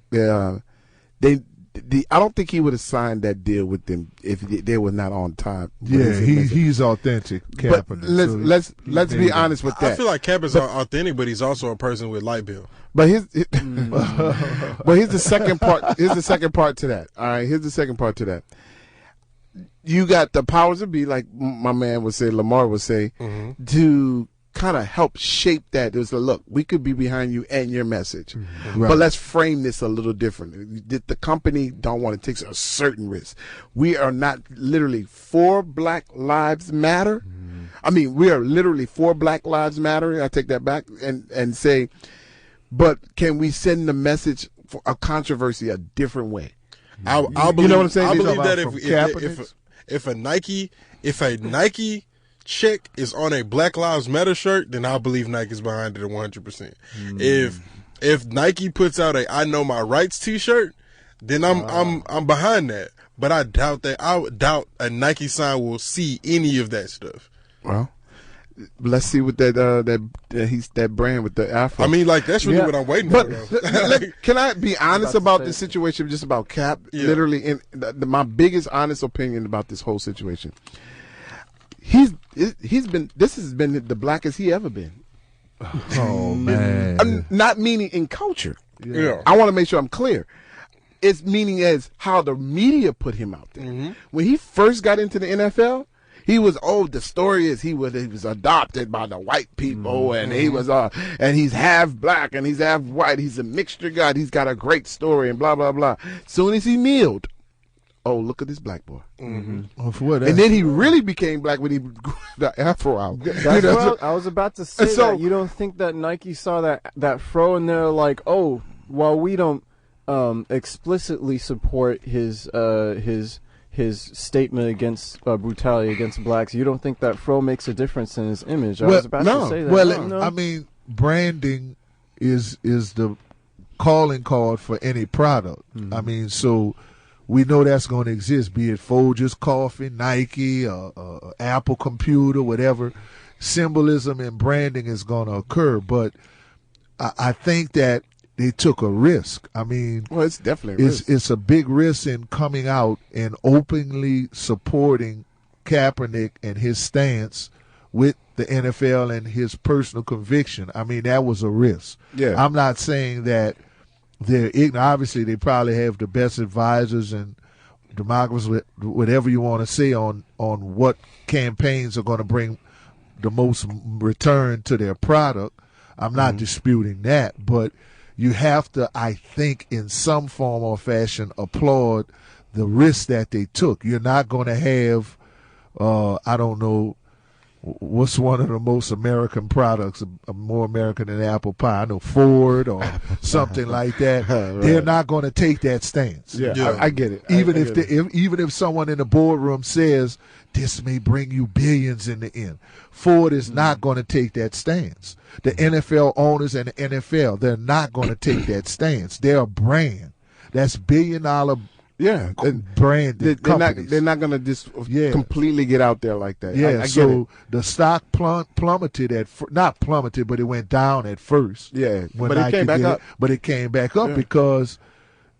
don't think he would have signed that deal with them if they were not on time. Yeah, he's authentic, Kaepernick. But let's be honest with that. I feel like Cap is authentic, but he's also a person with light bill. But here's the second part. Here's the second part to that. All right, here's the second part to that. You got the powers that be, like my man would say, Lamar would say, to kind of help shape that. There's look, we could be behind you and your message, but let's frame this a little different. The company don't want to take a certain risk. We are not literally for Black Lives Matter. I mean, we are literally for Black Lives Matter. I take that back and say, but can we send the message for a controversy a different way? I believe, you know what I'm saying? I believe that if a Nike check is on a Black Lives Matter shirt, then I believe Nike's behind it 100%. If Nike puts out a I Know My Rights t-shirt, then I'm behind that. But I doubt a Nike sign will see any of that stuff. Well, let's see what that brand with the afro. I mean, like, that's really what I'm waiting for. Can I be honest about this situation, just about Cap? Literally, in my biggest honest opinion about this whole situation. This has been the blackest he ever been. Oh man! I'm not meaning in culture. Yeah. I want to make sure I'm clear. It's meaning as how the media put him out there. When he first got into the NFL, He was the story is he was adopted by the white people, and he was and he's half black and he's half white. He's a mixture guy. He's got a great story and blah blah blah. Soon as he kneeled, look at this black boy. And then he really became black when he grew the afro out. That's what I was about to say. That you don't think that Nike saw that fro and they're like, oh, well, we don't explicitly support his statement against brutality against blacks. You don't think that fro makes a difference in his image? I was about to say that. Well, I mean, branding is the calling card for any product. I mean, so we know that's going to exist, be it Folgers Coffee, Nike, Apple computer, whatever. Symbolism and branding is going to occur, but I think that they took a risk. I mean, well, it's definitely a risk. It's a big risk in coming out and openly supporting Kaepernick and his stance with the NFL and his personal conviction. I mean, that was a risk. Yeah. I'm not saying that they're ignorant. Obviously, they probably have the best advisors and democracy, whatever you want to say on what campaigns are going to bring the most return to their product. I'm not disputing that, but you have to, I think, in some form or fashion, applaud the risk that they took. You're not going to have, I don't know, what's one of the most American products, more American than apple pie? I know Ford or something like that. Right. They're not going to take that stance. Yeah. I get it. Even if someone in the boardroom says this may bring you billions in the end, Ford is not going to take that stance. The NFL owners and the NFL, they're not going to take that stance. They're a brand. That's $billion. Yeah, branded companies. They're not going to just completely get out there like that. Yeah, I so the stock plummeted not plummeted, but it went down at first. Yeah, but it came back up. But it came back up because,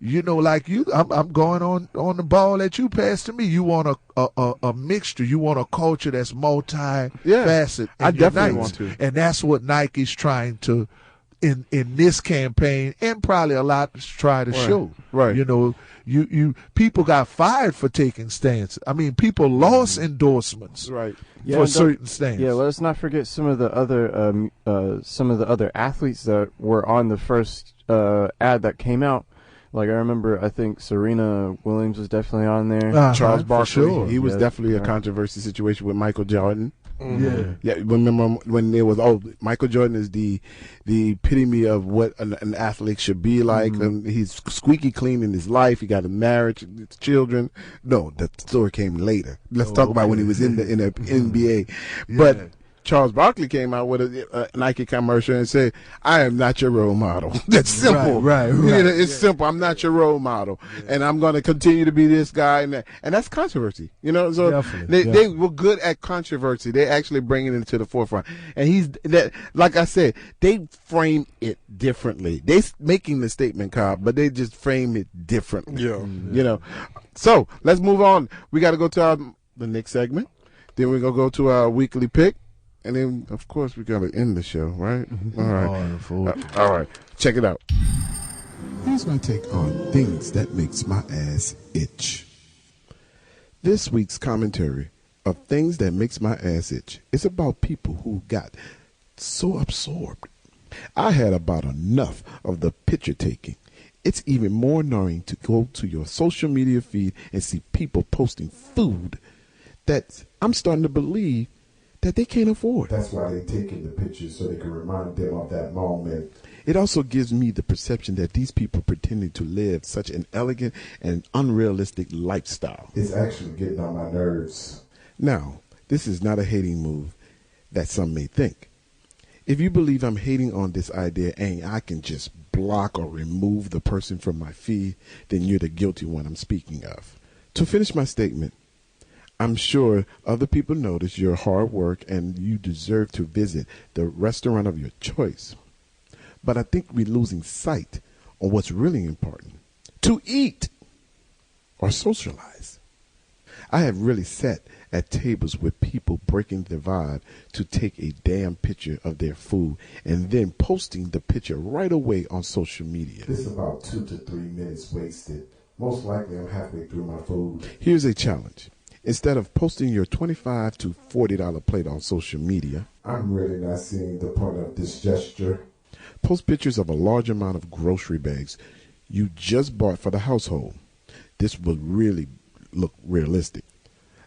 like I'm going on the ball that you passed to me. You want a mixture. You want a culture that's multi-faceted. I definitely want to. And that's what Nike's trying to, in this campaign, and probably a lot to try to show. Right. You people got fired for taking stances. I mean, people lost endorsements for certain stances. Yeah, let's not forget some of the other athletes that were on the first ad that came out. Like I remember, I think Serena Williams was definitely on there. Charles Barkley, he was Yeah, definitely a right. controversy situation with Michael Jordan. Yeah. Remember when there was Michael Jordan is the epitome of what an athlete should be like. He's squeaky clean in his life. He got a marriage, children. No, the story came later. Let's talk about when he was in the NBA. But Charles Barkley came out with a Nike commercial and said, "I am not your role model." That's simple. Right. It's simple. I'm not your role model, and I'm going to continue to be this guy, and that's controversy. So Definitely. they were good at controversy. They actually bring it into the forefront, and like I said, they frame it differently. They making the statement, Cobb, but they just frame it differently. Yeah. So let's move on. We got to go to the next segment. Then we're gonna go to our weekly pick. And then, of course, we got to end the show, right? All right. All right. Check it out. Here's my take on things that makes my ass itch. This week's commentary of things that makes my ass itch is about people who got so absorbed. I had about enough of the picture taking. It's even more annoying to go to your social media feed and see people posting food that I'm starting to believe that they can't afford. That's why they're taking the pictures so they can remind them of that moment. It also gives me the perception that these people pretending to live such an elegant and unrealistic lifestyle. It's actually getting on my nerves. Now, this is not a hating move that some may think. If you believe I'm hating on this idea and I can just block or remove the person from my feed, then you're the guilty one I'm speaking of. To finish my statement, I'm sure other people notice your hard work and you deserve to visit the restaurant of your choice. But I think we're losing sight on what's really important. To eat or socialize. I have really sat at tables with people breaking the vibe to take a damn picture of their food and then posting the picture right away on social media. It's about 2 to 3 minutes wasted. Most likely I'm halfway through my food. Here's a challenge. Instead of posting your $25 to $40 plate on social media, I'm really not seeing the point of this gesture. Post pictures of a large amount of grocery bags you just bought for the household. This will really look realistic.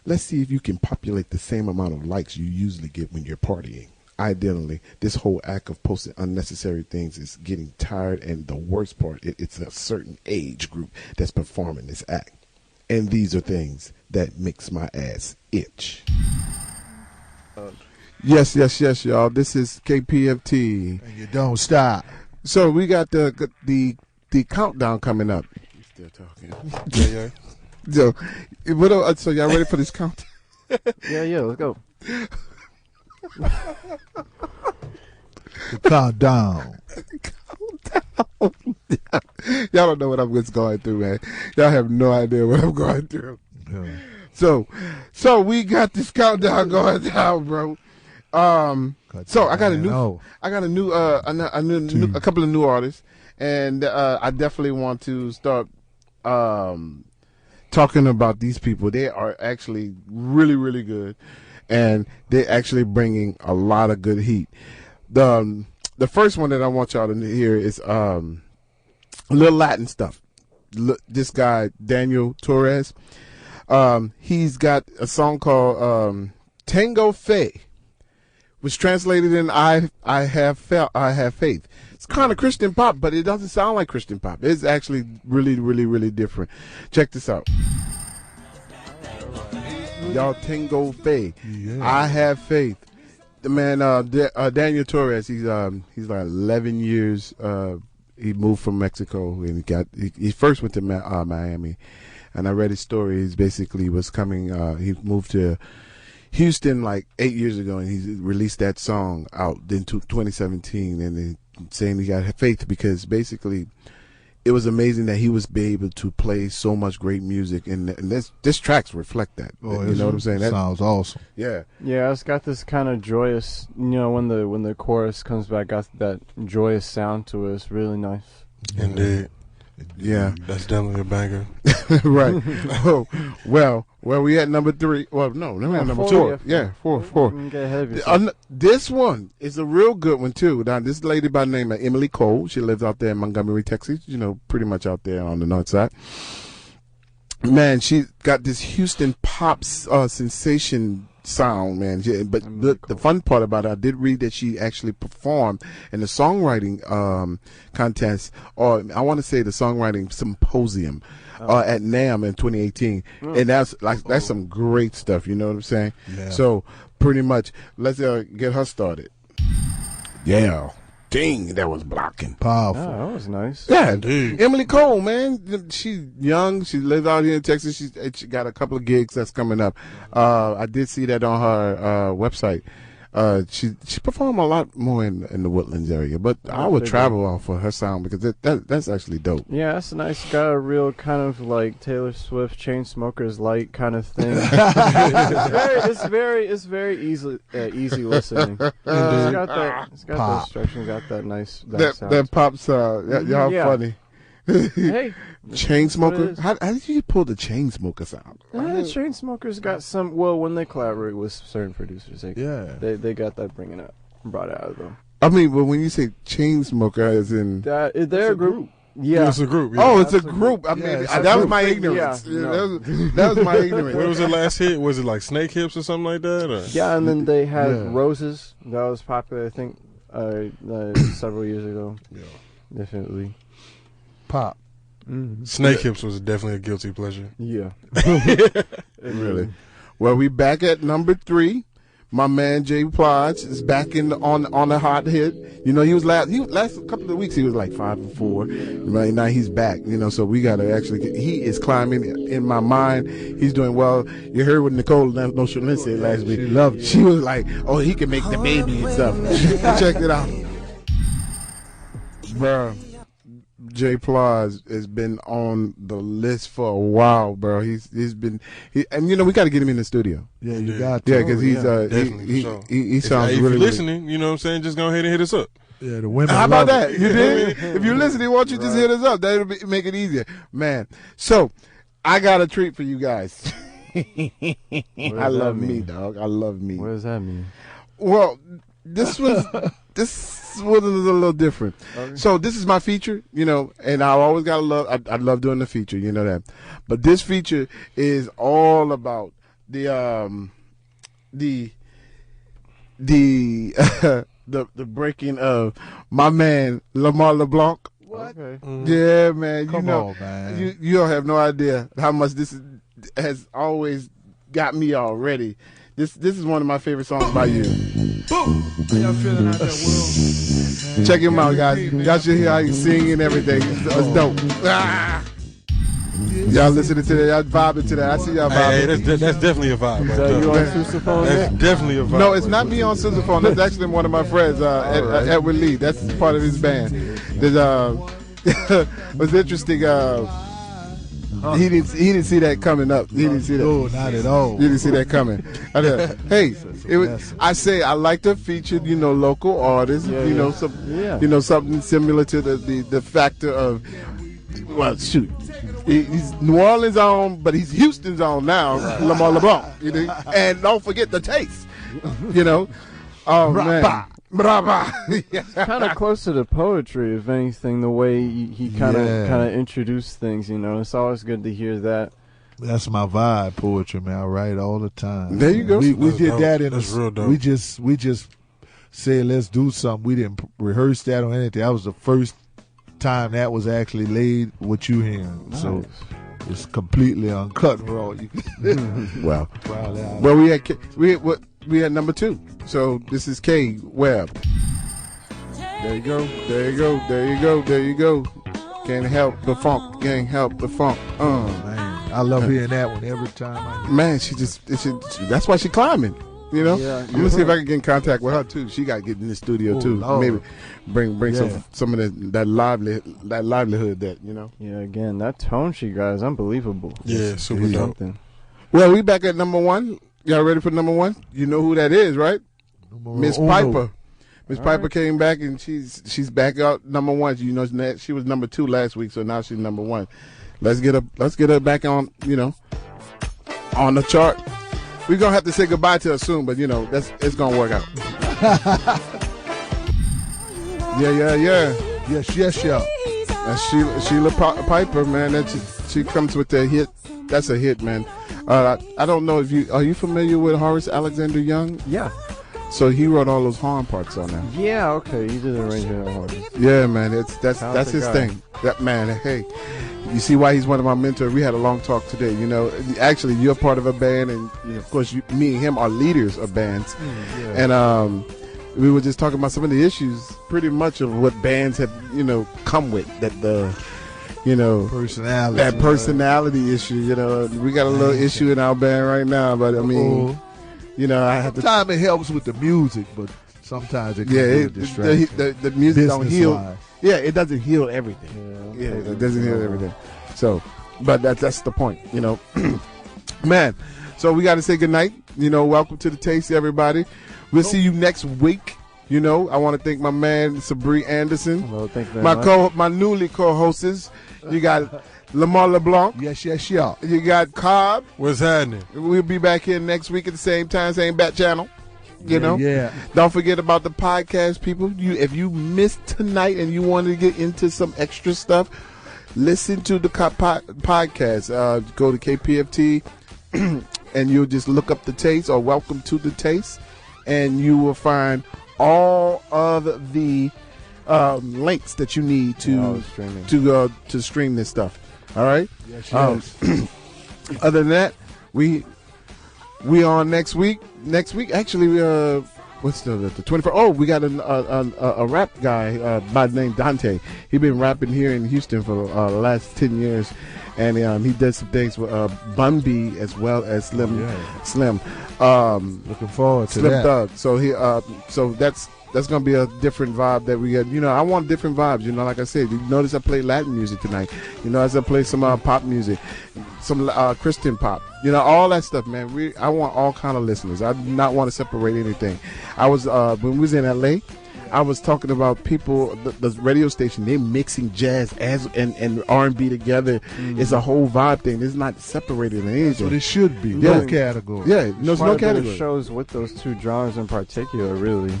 Let's see if you can populate the same amount of likes you usually get when you're partying. Ideally, this whole act of posting unnecessary things is getting tired, and the worst part, it's a certain age group that's performing this act. And these are things that makes my ass itch. Yes, y'all. This is KPFT. And you don't stop. So we got the countdown coming up. Still talking. Yeah. So y'all ready for this count? Yeah, let's go. The countdown. Y'all don't know what I'm just going through, man. Y'all have no idea what I'm going through. Yeah. So we got this countdown going down, bro. So I got a couple of new artists, and I definitely want to start talking about these people. They are actually really, really good, and they're actually bringing a lot of good heat. The first one that I want y'all to hear is a little Latin stuff. This guy, Daniel Torres, he's got a song called Tango Fe, which translated in I have faith. It's kind of Christian pop, but it doesn't sound like Christian pop. It's actually really, really, really different. Check this out. Y'all, Tango Fe. Yeah. I have faith. The man, Daniel Torres, he's like 11 years. He moved from Mexico, and he first went to Miami. And I read his story. He's basically was coming. He moved to Houston like 8 years ago, and he released that song out in 2017, and saying he got faith because basically it was amazing that he was able to play so much great music, and this tracks reflect that. Oh, you know what I'm saying? That sounds awesome. Yeah, it's got this kind of joyous, when the chorus comes back, got that joyous sound to it. It's really nice. Indeed. Yeah, that's definitely a banger. Right. Well, we at number 3. Well, no, we're at number 4. Yeah, 4. Get ahead of yourself. This one is a real good one too. Now, this lady by the name of Emily Cole, she lives out there in Montgomery, Texas. Pretty much out there on the north side. Man, she got this Houston pop sensation sound, man. But the fun part about it, I did read that she actually performed in the songwriting contest, or I want to say the songwriting symposium at NAMM in 2018, and that's some great stuff. You know what I'm saying? Yeah. So pretty much, let's get her started. Yeah. Dang, that was blocking. Powerful. Oh, that was nice. Yeah, dude. Emily Cole, man. She's young. She lives out here in Texas. She got a couple of gigs that's coming up. I did see that on her website. She performed a lot more in the Woodlands area, but I would travel off for her sound because that's actually dope. Yeah, that's nice. Got a real kind of like Taylor Swift, Chainsmokers light kind of thing. It's very easy listening. It's got that structure, got that nice that pop sound. Y'all funny. Hey, Chainsmoker. How did you pull the Chainsmoker sound? The Chainsmokers got some. Well, when they collaborate with certain producers, they got that brought out of them. I mean, but when you say Chainsmoker, as in they're a group. Yeah, it's a group. Yeah. Oh, it's a group. I mean, that was my ignorance. Yeah, that was my ignorance. What was the last hit? Was it like Snake Hips or something like that? Or? Yeah, and then they had Roses. That was popular, I think, several years ago. Yeah, definitely. Pop. Mm-hmm. Snake Hips was definitely a guilty pleasure. Yeah. Really. Well, we back at number 3. My man Jay Plodge is back on the hot hit. He was last couple of weeks he was like 5 and 4. Right now he's back. So we gotta actually he is climbing in my mind. He's doing well. You heard what Nicole Nostradamus said last week. She loved it. She was like, "Oh, he can make the baby and stuff." Check it out, bro. Jay Plodge has been on the list for a while, bro. He's been and we got to get him in the studio. Yeah, you got to. Yeah, because he sounds really. If you're listening, you know what I'm saying, just go ahead and hit us up. Yeah, the women. How about that? It. You did? If you're listening, why don't you just hit us up? That'll make it easier, man. So I got a treat for you guys. I love me, dog. I love me. What does that mean? Well, this was a little different. Okay. So this is my feature, you know, and I always gotta love. I love doing the feature, you know that. But this feature is all about the breaking of my man Lumar LaBlanc. What? Okay. Yeah, man. Come on, man. You don't have no idea how much this has always got me already. This is one of my favorite songs by you. Boom! How y'all feeling out there, world? Check him out, guys. Y'all should hear how he sing and everything. It's dope. Ah! Y'all listening to that? Y'all vibing to that? I see y'all vibing. Hey, that's definitely a vibe. Right there. You on sousaphone? That's definitely a vibe. No, it's not me on sousaphone. That's actually one of my friends, Edward Lee. That's part of his band. There's what's interesting. He didn't see that coming up. He didn't see that. No, not at all. He didn't see that coming. I say I like to feature, you know, local artists. You know, something similar to the factor of, well, shoot, he's New Orleans on, but he's Houston's on now. Lumar LaBlanc, you know, and don't forget the taste, you know. Oh man. It's kind of close to the poetry, if anything, the way he kind of introduced things, you know. It's always good to hear that. That's my vibe, poetry, man. I write all the time. There you go. We did that in That's real dope. We just said let's do something. We didn't rehearse that or anything. That was the first time that was actually laid with you hearing. Nice. So it's completely uncut and raw. Well, we had number 2. So this is K Webb. There you go. There you go. There you go. There you go. Can't help the funk. Can't help the funk. Man, I love hearing that one every time. Man, that's why she climbing. You know. Yeah, I'm gonna see if I can get in contact with her too. She got to get in the studio too. Lord. Maybe bring some of that livelihood that, you know. Yeah. Again, that tone she got is unbelievable. Yeah, super dope. Well, we back at number 1. Y'all ready for number 1? You know who that is, right? Miss Piper. Miss Piper came back and she's back out number 1. You know, she was number 2 last week, so now she's number 1. Let's get her back on, you know, on the chart. We're gonna have to say goodbye to her soon, but you know, it's gonna work out. Yeah. Yes. And Sheila Piper, man, she comes with the hit. That's a hit, man. I don't know if are you familiar with Horace Alexander Young? Yeah. So he wrote all those horn parts on there. Yeah, okay. He did arrange it. Yeah, man. That's his thing. That man. Hey, you see why he's one of my mentors. We had a long talk today. You know, actually, you're part of a band, and you know, of course, me and him are leaders of bands. And we were just talking about some of the issues, pretty much of what bands have, you know, come with personality issue. You know, we got a little issue in our band right now, but I mean. You know, I have sometimes it helps with the music, but sometimes it can be a distraction. The music don't heal. Yeah, it doesn't heal everything. Yeah, it doesn't heal everything. So, but that's the point, you know. Man, so we got to say goodnight. You know, welcome to the Taste, everybody. We'll see you next week. You know, I want to thank my man Sabri Anderson. Well, thank you very much. My newly co-hosts. You got Lumar LaBlanc. Yes. You got Cobb. What's happening? We'll be back here next week at the same time, same bat channel. You know? Yeah. Don't forget about the podcast, people. If you missed tonight and you want to get into some extra stuff, listen to the podcast. Go to KPFT and you'll just look up The Taste or Welcome to The Taste, and you will find all of the links that you need to stream this stuff. All right. Yes. Other than that, we on next week. Next week, actually, what's the 24th? Oh, we got a rap guy by the name Dante. He been rapping here in Houston for the last 10 years, and he does some things with Bun B as well as Slim. Looking forward to Slim that. Thug. So that's gonna be a different vibe that we get. You know, I want different vibes. You know, like I said, you notice I play Latin music tonight. You know, as I play some pop music, some Christian pop. You know, all that stuff, man. I want all kind of listeners. I do not want to separate anything. I was when we was in LA. I was talking about people, the radio station, they're mixing jazz and R&B together. It's a whole vibe thing. It's not separated in anything. That's what it should be. No category. Yeah, no category. Shows with those two genres in particular, really.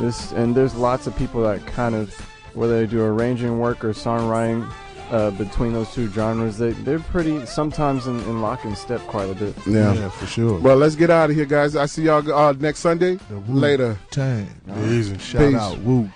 There's lots of people that kind of, whether they do arranging work or songwriting, between those two genres, they're pretty sometimes in lock and step quite a bit. Yeah, for sure. Well, let's get out of here, guys. I see y'all next Sunday. The Woo Later. Time. Easy. Shout out. Woo.